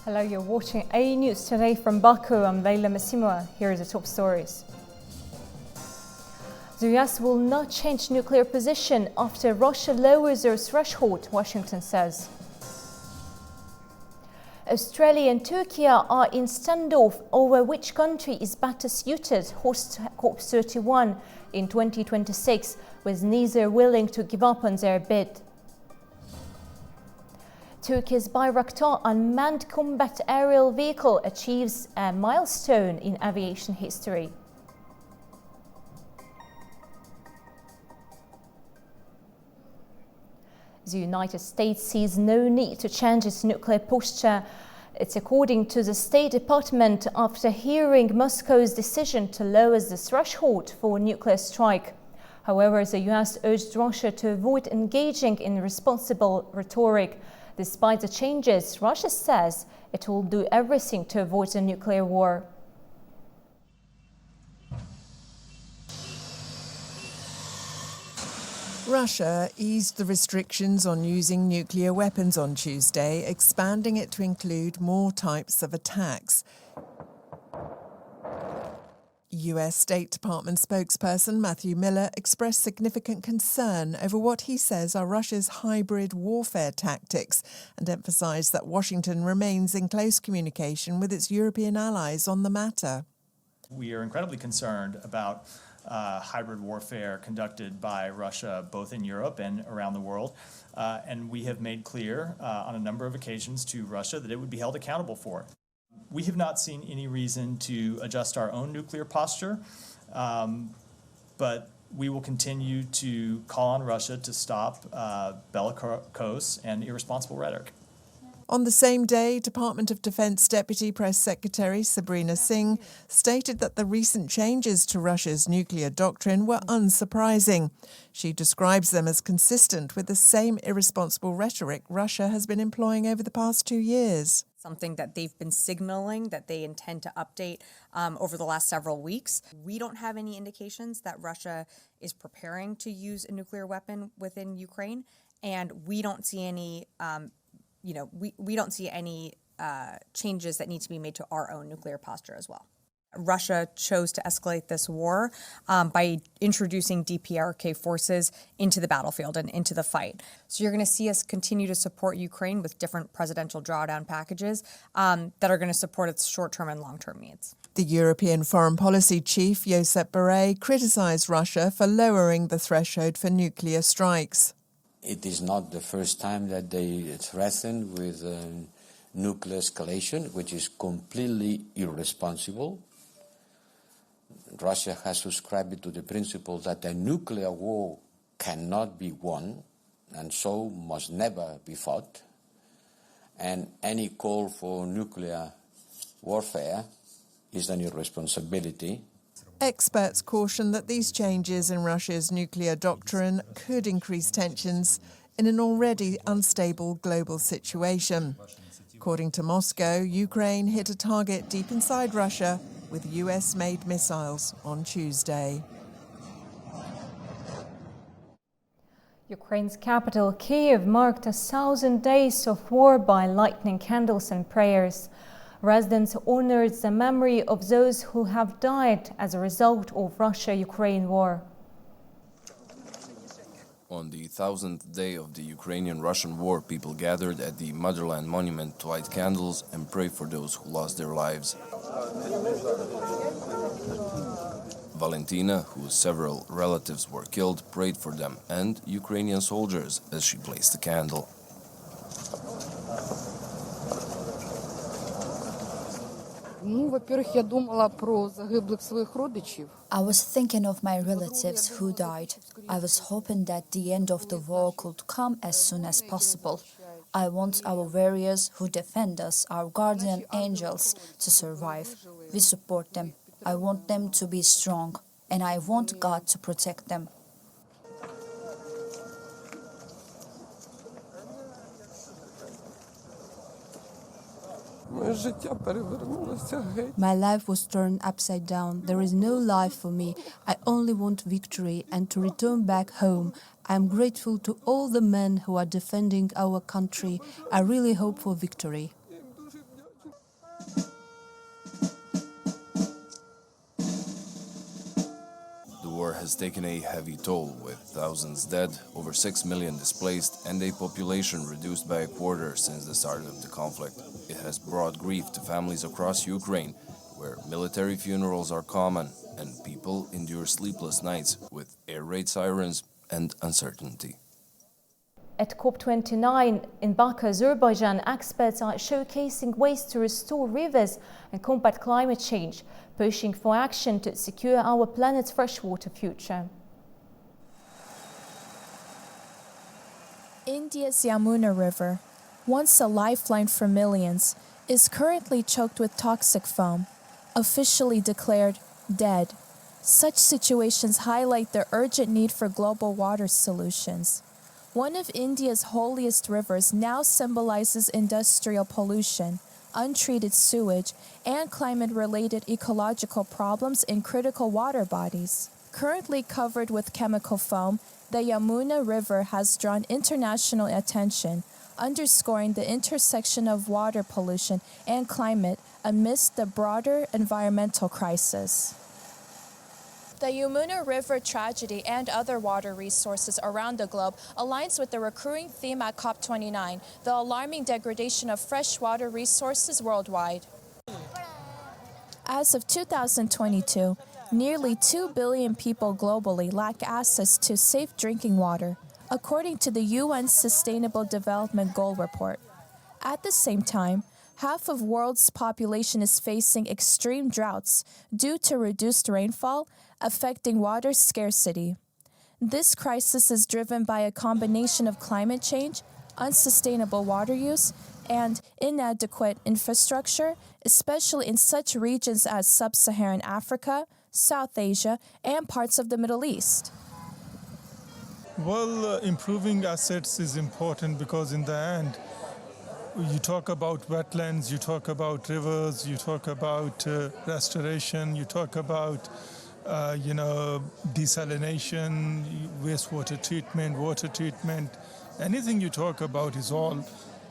Hello, you're watching A News today from Baku. I'm Leila Masimova. Here are the top stories. The US will not change nuclear position after Russia lowers their threshold, Washington says. Australia and Turkey are in standoff over which country is better suited to host COP31 in 2026, with neither willing to give up on their bid. Turkey's Bayraktar unmanned combat aerial vehicle achieves a milestone in aviation history. The United States sees no need to change its nuclear posture. It's according to the State Department after hearing Moscow's decision to lower the threshold for a nuclear strike. However, the US urged Russia to avoid engaging in irresponsible rhetoric. Despite the changes, Russia says it will do everything to avoid a nuclear war. Russia eased the restrictions on using nuclear weapons on Tuesday, expanding it to include more types of attacks. US State Department spokesperson Matthew Miller expressed significant concern over what he says are Russia's hybrid warfare tactics and emphasised that Washington remains in close communication with its European allies on the matter. We are incredibly concerned about hybrid warfare conducted by Russia both in Europe and around the world. And we have made clear on a number of occasions to Russia that it would be held accountable for it. We have not seen any reason to adjust our own nuclear posture, but we will continue to call on Russia to stop bellicose and irresponsible rhetoric. On the same day, Department of Defense Deputy Press Secretary Sabrina Singh stated that the recent changes to Russia's nuclear doctrine were unsurprising. She describes them as consistent with the same irresponsible rhetoric Russia has been employing over the past 2 years. Something that they've been signaling that they intend to update over the last several weeks. We don't have any indications that Russia is preparing to use a nuclear weapon within Ukraine, and we don't see any we don't see any changes that need to be made to our own nuclear posture as well. Russia chose to escalate this war by introducing DPRK forces into the battlefield and into the fight. So you're going to see us continue to support Ukraine with different presidential drawdown packages that are going to support its short-term and long-term needs. The European Foreign Policy Chief, Josep Borrell, criticised Russia for lowering the threshold for nuclear strikes. It is not the first time that they threaten with nuclear escalation, which is completely irresponsible. Russia has subscribed to the principle that a nuclear war cannot be won and so must never be fought. And any call for nuclear warfare is an irresponsibility. Experts caution that these changes in Russia's nuclear doctrine could increase tensions in an already unstable global situation. According to Moscow, Ukraine hit a target deep inside Russia with US-made missiles on Tuesday. Ukraine's capital, Kyiv, marked 1,000 days of war by lighting candles and prayers. Residents honored the memory of those who have died as a result of Russia-Ukraine war. On the 1000th day of the Ukrainian-Russian war, people gathered at the Motherland Monument to light candles and pray for those who lost their lives. Valentina, whose several relatives were killed, prayed for them and Ukrainian soldiers as she placed the candle. I was thinking of my relatives who died. I was hoping that the end of the war could come as soon as possible. I want our warriors who defend us, our guardian angels, to survive. We support them. I want them to be strong, and I want God to protect them. My life was turned upside down. There is no life for me. I only want victory and to return back home. I am grateful to all the men who are defending our country. I really hope for victory. The war has taken a heavy toll, with thousands dead, over 6 million displaced, and a population reduced by a quarter since the start of the conflict. It has brought grief to families across Ukraine, where military funerals are common and people endure sleepless nights with air raid sirens and uncertainty. At COP29 in Baku, Azerbaijan, experts are showcasing ways to restore rivers and combat climate change, pushing for action to secure our planet's freshwater future. India's Yamuna River, once a lifeline for millions, is currently choked with toxic foam, officially declared dead. Such situations highlight the urgent need for global water solutions. One of India's holiest rivers now symbolizes industrial pollution, untreated sewage, and climate-related ecological problems in critical water bodies. Currently covered with chemical foam, the Yamuna River has drawn international attention, underscoring the intersection of water pollution and climate amidst the broader environmental crisis. The Yamuna River tragedy and other water resources around the globe aligns with the recurring theme at COP29, the alarming degradation of freshwater resources worldwide. As of 2022, nearly 2 billion people globally lack access to safe drinking water, according to the UN's Sustainable Development Goal report. At the same time, half of the world's population is facing extreme droughts due to reduced rainfall, affecting water scarcity. This crisis is driven by a combination of climate change, unsustainable water use, and inadequate infrastructure, especially in such regions as sub-Saharan Africa, South Asia, and parts of the Middle East. Well, improving assets is important because in the end, you talk about wetlands, you talk about rivers, you talk about restoration, you talk about desalination, wastewater treatment, water treatment. Anything you talk about is all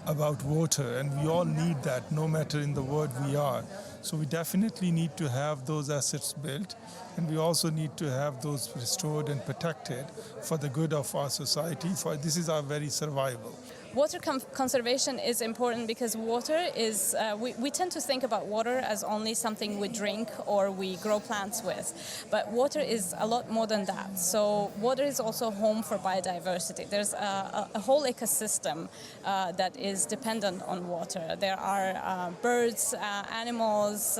about water, and we all need that no matter in the world we are. So we definitely need to have those assets built, and we also need to have those restored and protected for the good of our society. For this is our very survival. Water conservation is important because water is, we tend to think about water as only something we drink or we grow plants with, but water is a lot more than that. So water is also home for biodiversity. There's a whole ecosystem that is dependent on water. There are birds, animals,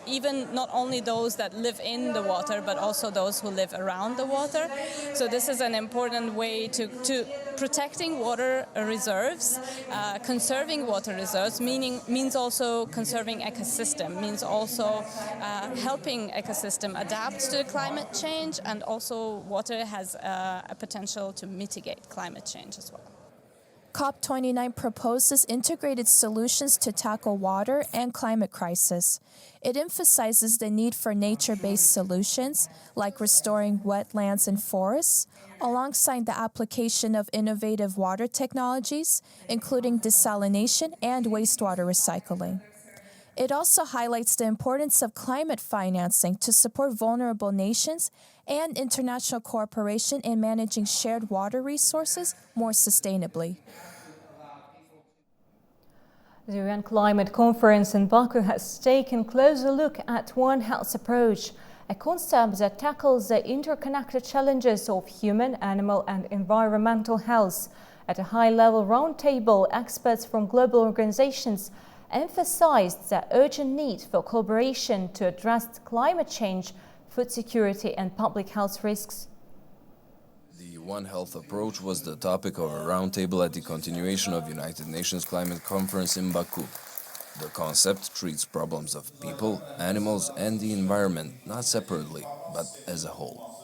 even not only those that live in the water, but also those who live around the water. So this is an important way to protecting water reserves, conserving water reserves, means also conserving ecosystem, means also helping ecosystem adapt to climate change, and also water has a potential to mitigate climate change as well. COP29 proposes integrated solutions to tackle water and climate crisis. It emphasizes the need for nature-based solutions, like restoring wetlands and forests, alongside the application of innovative water technologies, including desalination and wastewater recycling. It also highlights the importance of climate financing to support vulnerable nations and international cooperation in managing shared water resources more sustainably. The UN Climate Conference in Baku has taken a closer look at One Health approach, a concept that tackles the interconnected challenges of human, animal and environmental health. At a high-level roundtable, experts from global organizations emphasized the urgent need for collaboration to address climate change, food security and public health risks. The One Health approach was the topic of a roundtable at the continuation of United Nations Climate Conference in Baku. The concept treats problems of people, animals and the environment not separately, but as a whole.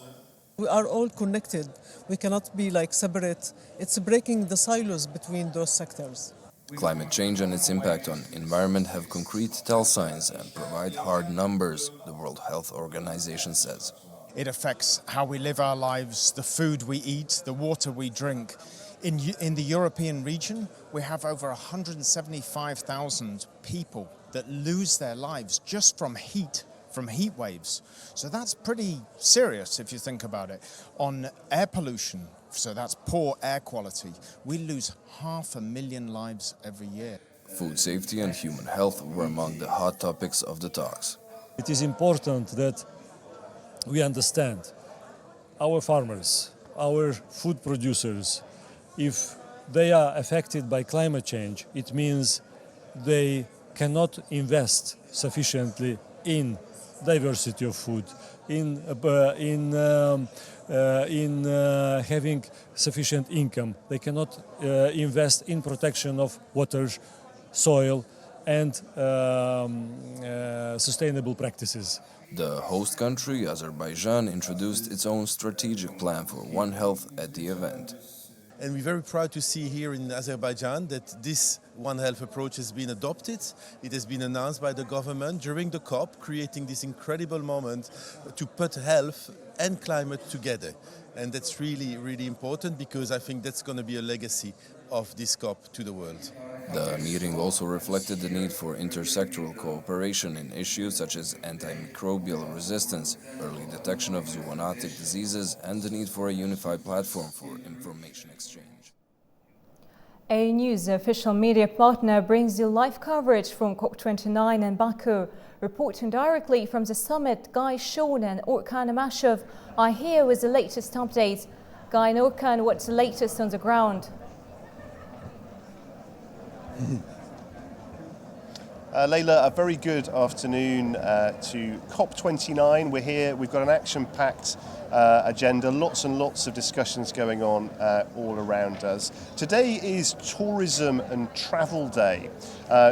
We are all connected. We cannot be separate. It's breaking the silos between those sectors. Climate change and its impact on environment have concrete tell signs and provide hard numbers, the World Health Organization says. It affects how we live our lives, the food we eat, the water we drink. In the European region, we have over 175,000 people that lose their lives just from heat waves. So that's pretty serious if you think about it. On air pollution, so that's poor air quality, we lose 500,000 lives every year. Food safety and human health were among the hot topics of the talks. It is important that we understand our farmers, our food producers. If they are affected by climate change, it means they cannot invest sufficiently in diversity of food, in having sufficient income. They cannot invest in protection of water, soil, and sustainable practices. The host country, Azerbaijan, introduced its own strategic plan for One Health at the event. And we're very proud to see here in Azerbaijan that this One Health approach has been adopted. It has been announced by the government during the COP, creating this incredible moment to put health and climate together. And that's really, really important because I think that's going to be a legacy of this COP to the world. The meeting also reflected the need for intersectoral cooperation in issues such as antimicrobial resistance, early detection of zoonotic diseases, and the need for a unified platform for information exchange. A news official media partner brings you live coverage from COP29 in Baku. Reporting directly from the summit, Guy Shawn and Orkan Amashov are here with the latest updates. Guy and Orkan, what's the latest on the ground? Layla, a very good afternoon to COP29. We're here, we've got an action-packed agenda, lots and lots of discussions going on all around us. Today is Tourism and Travel Day,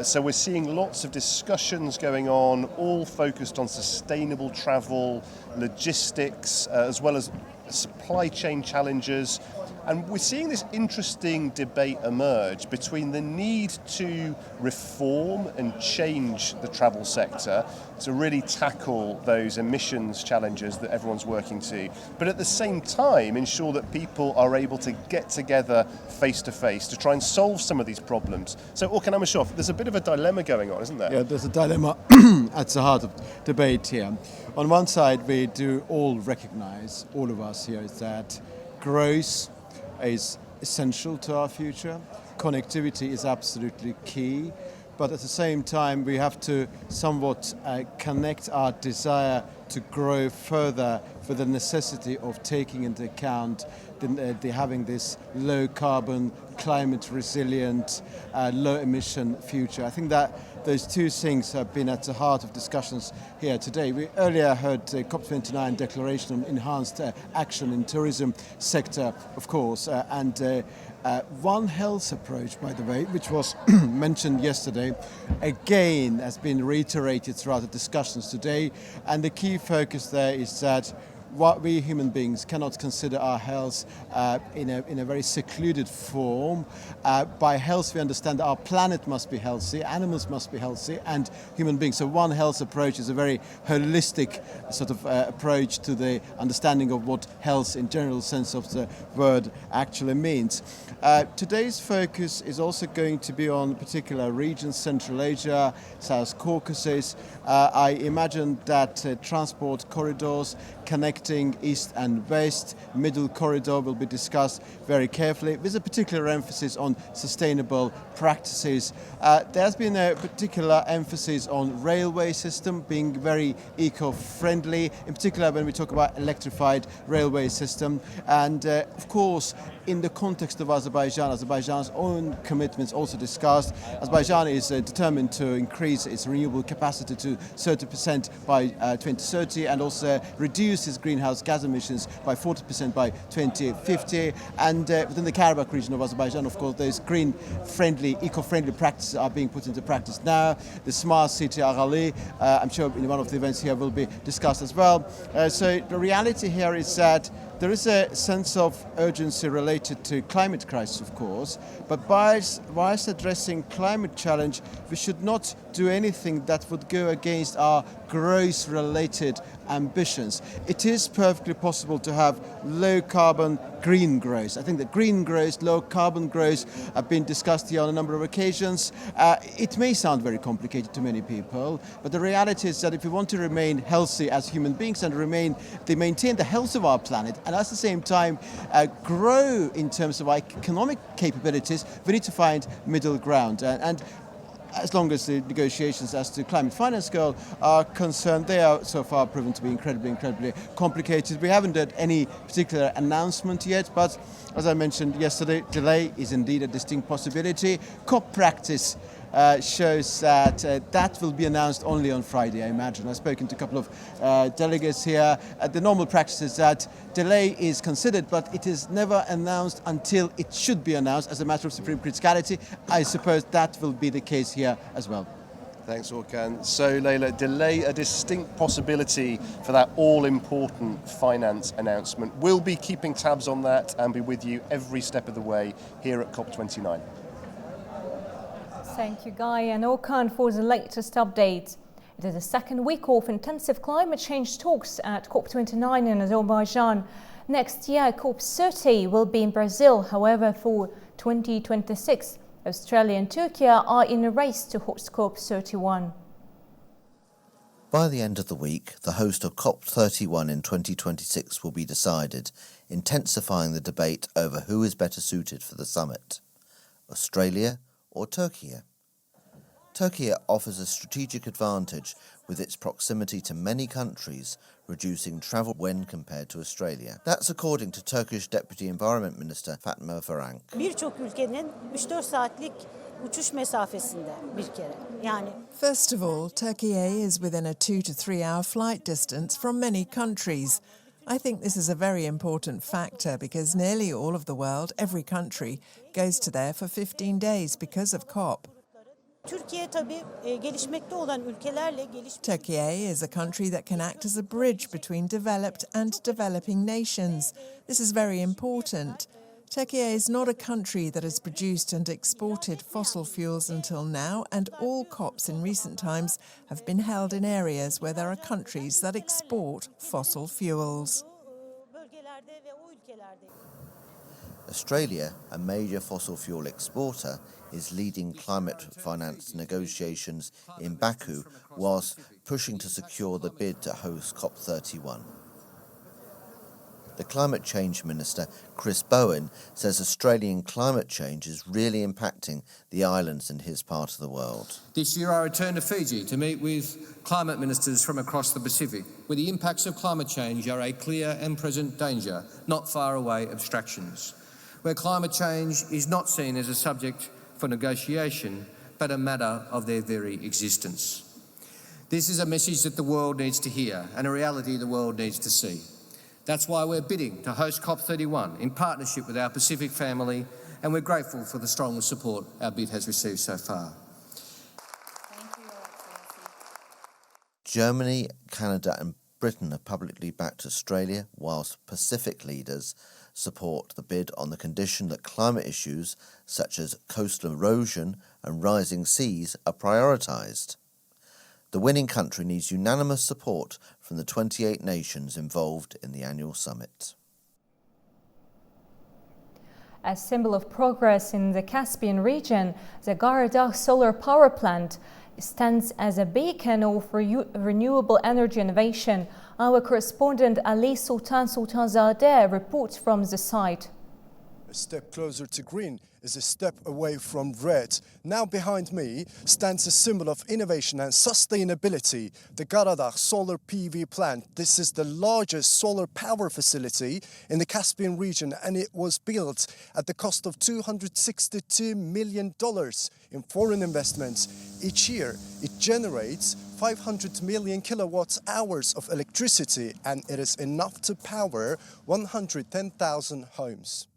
so we're seeing lots of discussions going on, all focused on sustainable travel, logistics, as well as supply chain challenges. And we're seeing this interesting debate emerge between the need to reform and change the travel sector to really tackle those emissions challenges that everyone's working to, but at the same time ensure that people are able to get together face to face to try and solve some of these problems. So Orkan Amashov, there's a bit of a dilemma going on, isn't there? Yeah, there's a dilemma at the heart of debate here. On one side, we do all recognize, all of us here, is that growth is essential to our future. Connectivity is absolutely key, but at the same time we have to somewhat connect our desire to grow further with the necessity of taking into account having this low carbon, climate resilient, low emission future. I think that those two things have been at the heart of discussions here today. We earlier heard COP29 declaration on enhanced action in tourism sector, of course, and One Health approach, by the way, which was mentioned yesterday, again has been reiterated throughout the discussions today, and the key focus there is that what we human beings cannot consider our health in a very secluded form. By health we understand that our planet must be healthy, animals must be healthy, and human beings. So One Health approach is a very holistic sort of approach to the understanding of what health in general sense of the word actually means. Today's focus is also going to be on particular regions, Central Asia, South Caucasus. I imagine that transport corridors connecting east and west, middle corridor will be discussed very carefully with a particular emphasis on sustainable practices. There's been a particular emphasis on railway system being very eco-friendly, in particular when we talk about electrified railway system. And of course, in the context of Azerbaijan's own commitments also discussed. Azerbaijan is determined to increase its renewable capacity to 30% by 2030 and also reduce its greenhouse gas emissions by 40% by 2050. And within the Karabakh region of Azerbaijan, of course, those green-friendly, eco-friendly practices are being put into practice now. The smart city Arali, I'm sure in one of the events here will be discussed as well. So the reality here is that There is a sense of urgency related to climate crisis, of course, but whilst addressing climate challenge, we should not do anything that would go against our growth-related ambitions. It is perfectly possible to have low-carbon green growth. I think that green growth, low-carbon growth have been discussed here on a number of occasions. It may sound very complicated to many people, but the reality is that if we want to remain healthy as human beings and maintain the health of our planet, and at the same time grow in terms of our economic capabilities, we need to find middle ground. And as long as the negotiations as to climate finance goal are concerned, they are so far proven to be incredibly complicated. We haven't had any particular announcement yet, but as I mentioned yesterday, delay is indeed a distinct possibility. COP practice shows that that will be announced only on Friday, I imagine. I've spoken to a couple of delegates here. The normal practice is that delay is considered, but it is never announced until it should be announced as a matter of supreme criticality. I suppose that will be the case here as well. Thanks, Orkan. So, Leila, delay a distinct possibility for that all-important finance announcement. We'll be keeping tabs on that and be with you every step of the way here at COP29. Thank you, Guy and Orkan, for the latest update. It is the second week of intensive climate change talks at COP29 in Azerbaijan. Next year, COP30 will be in Brazil. However, for 2026, Australia and Turkey are in a race to host COP31. By the end of the week, the host of COP31 in 2026 will be decided, intensifying the debate over who is better suited for the summit, Australia or Turkey. Turkey offers a strategic advantage with its proximity to many countries, reducing travel when compared to Australia. That's according to Turkish Deputy Environment Minister Fatma Varank. Birçok ülkenin 3-4 saatlik uçuş mesafesinde bir kere. Yani First of all, Turkey is within a 2 to 3 hour flight distance from many countries. I think this is a very important factor because nearly all of the world, every country, goes to there for 15 days because of COP. Türkiye tabii gelişmekte olan ülkelerle gelişmiş. Turkey is a country that can act as a bridge between developed and developing nations. This is very important. Turkey is not a country that has produced and exported fossil fuels until now, and all COPs in recent times have been held in areas where there are countries that export fossil fuels. Australia, a major fossil fuel exporter, is leading climate finance negotiations in Baku whilst pushing to secure the bid to host COP31. The Climate Change Minister, Chris Bowen, says Australian climate change is really impacting the islands in his part of the world. This year I returned to Fiji to meet with climate ministers from across the Pacific, where the impacts of climate change are a clear and present danger, not far away abstractions, where climate change is not seen as a subject for negotiation, but a matter of their very existence. This is a message that the world needs to hear and a reality the world needs to see. That's why we're bidding to host COP31 in partnership with our Pacific family, and we're grateful for the strong support our bid has received so far. Germany, Canada and Britain have publicly backed Australia, whilst Pacific leaders support the bid on the condition that climate issues such as coastal erosion and rising seas are prioritised. The winning country needs unanimous support from the 28 nations involved in the annual summit. A symbol of progress in the Caspian region, the Gadodar solar power plant stands as a beacon of renewable energy innovation. Our correspondent Ali Sultanzadeh reports from the site. A step closer to green is a step away from red. Now behind me stands a symbol of innovation and sustainability, the Gadodar solar PV plant. This is the largest solar power facility in the Caspian region, and it was built at the cost of $262 million in foreign investments. Each year, it generates 500 million kilowatt hours of electricity, and it is enough to power 110,000 homes.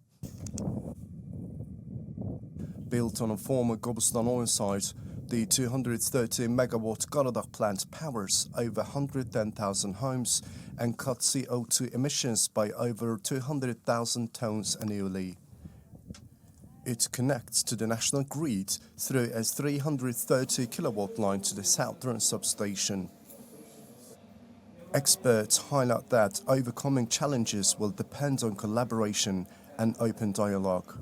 Built on a former Gobustan oil site, The 230 megawatt Gadodar plant powers over 110,000 homes and cuts CO2 emissions by over 200,000 tons annually. It connects to the national grid through a 330 kilowatt line to the southern substation. Experts highlight that overcoming challenges will depend on collaboration and open dialogue.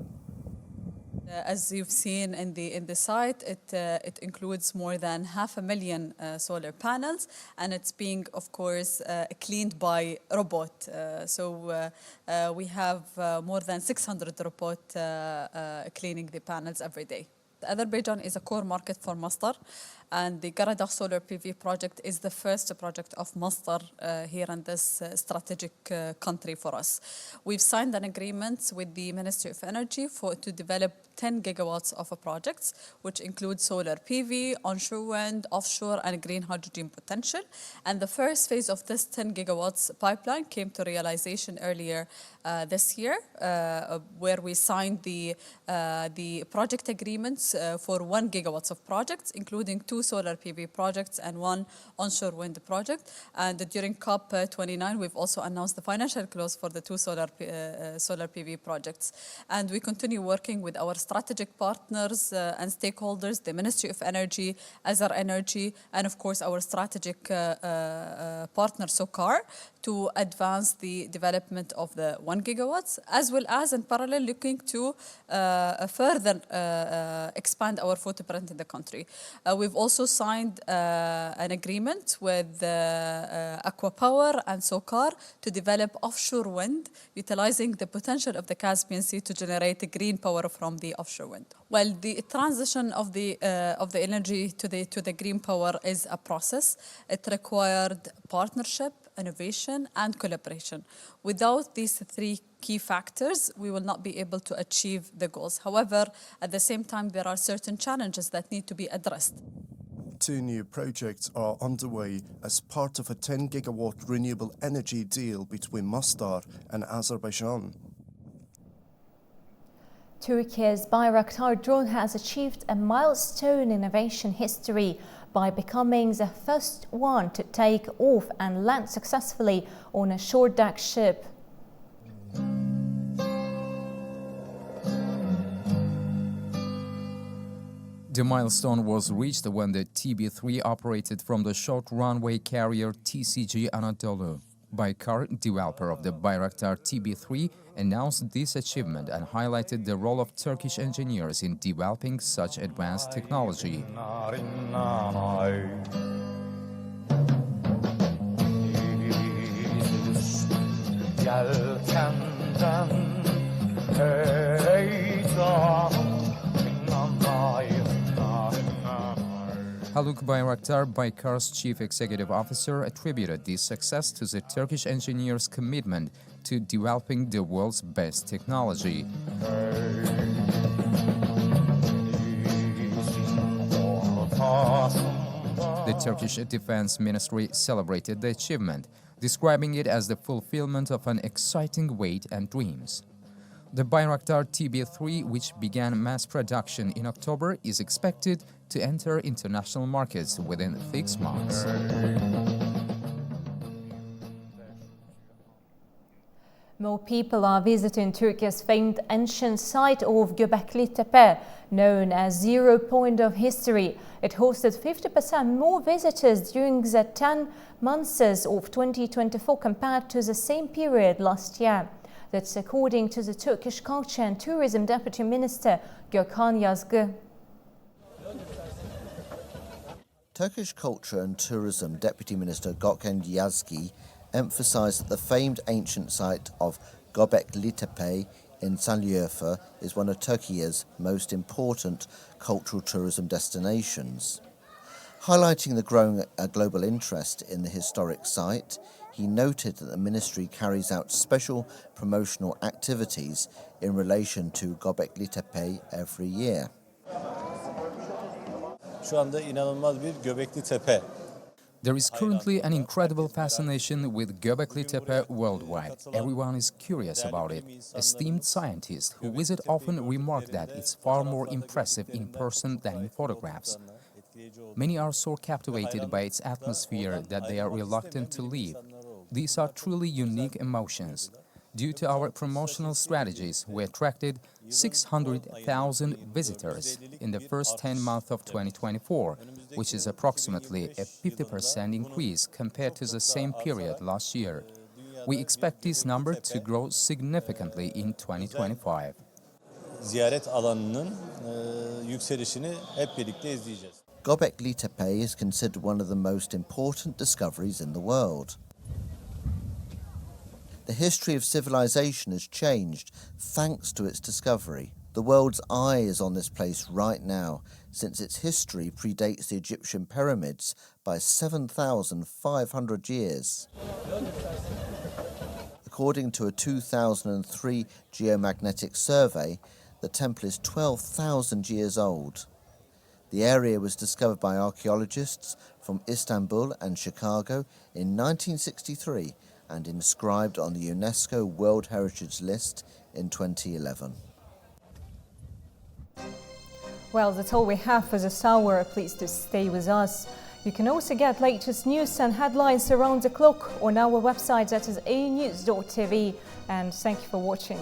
As you've seen in the site, it includes more than 500,000 solar panels, and it's being, of course, cleaned by robot. We have more than 600 robots cleaning the panels every day. Azerbaijan is a core market for Masdar, and the Gadodar solar PV project is the first project of Masdar here in this strategic country for us. We've signed an agreement with the Ministry of Energy to develop 10 gigawatts of projects, which include solar PV, onshore wind, offshore, and green hydrogen potential. And the first phase of this 10 gigawatts pipeline came to realization earlier this year, where we signed the project agreements for 1 gigawatts of projects, including 2 solar PV projects and 1 onshore wind project. And during COP29, we've also announced the financial close for the 2 solar PV projects. And we continue working with our strategic partners and stakeholders, the Ministry of Energy, Azar Energy, and of course our strategic partner SOCAR, to advance the development of the 1 gigawatts, as well as in parallel looking to further expand our footprint in the country. We've also signed an agreement with Aqua Power and SOCAR to develop offshore wind, utilizing the potential of the Caspian Sea to generate green power from the offshore wind. Well, the transition of the energy to the green power is a process. It required partnership, innovation, and collaboration. Without these 3 key factors, we will not be able to achieve the goals. However, at the same time, there are certain challenges that need to be addressed. 2 new projects are underway as part of a 10 gigawatt renewable energy deal between Masdar and Azerbaijan. Turkey's Bayraktar drone has achieved a milestone innovation history by becoming the first one to take off and land successfully on a short-deck ship. The milestone was reached when the TB3 operated from the short runway carrier TCG Anadolu. Baykar, developer of the Bayraktar TB3, announced this achievement and highlighted the role of Turkish engineers in developing such advanced technology. Haluk Bayraktar, Baykar's chief executive officer, attributed this success to the Turkish engineers' commitment to developing the world's best technology. The Turkish Defense Ministry celebrated the achievement, describing it as the fulfillment of an exciting wait and dreams. The Bayraktar TB3, which began mass production in October, is expected to enter international markets within 6 months. More people are visiting Turkey's famed ancient site of Göbekli Tepe, known as Zero Point of History. It hosted 50% more visitors during the 10 months of 2024 compared to the same period last year. That's according to the Turkish Culture and Tourism Deputy Minister Gökhan Yazgı. Turkish Culture and Tourism Deputy Minister Gökhan Yazgı emphasised that the famed ancient site of Göbekli Tepe in Şanlıurfa is one of Turkey's most important cultural tourism destinations. Highlighting the growing global interest in the historic site, he noted that the ministry carries out special promotional activities in relation to Göbekli Tepe every year. There is currently an incredible fascination with Göbekli Tepe worldwide. Everyone is curious about it. Esteemed scientists who visit often remark that it's far more impressive in person than in photographs. Many are so captivated by its atmosphere that they are reluctant to leave. These are truly unique emotions. Due to our promotional strategies, we attracted 600,000 visitors in the first 10 months of 2024, which is approximately a 50% increase compared to the same period last year. We expect this number to grow significantly in 2025. Ziyaret alanının yükselişini hep birlikte izleyeceğiz. Göbekli Tepe is considered one of the most important discoveries in the world. The history of civilization has changed thanks to its discovery. The world's eye is on this place right now, since its history predates the Egyptian pyramids by 7,500 years. According to a 2003 geomagnetic survey, the temple is 12,000 years old. The area was discovered by archaeologists from Istanbul and Chicago in 1963 and inscribed on the UNESCO World Heritage List in 2011. Well, that's all we have for this hour. Please do stay with us. You can also get latest news and headlines around the clock on our website, that is anews.tv. And thank you for watching.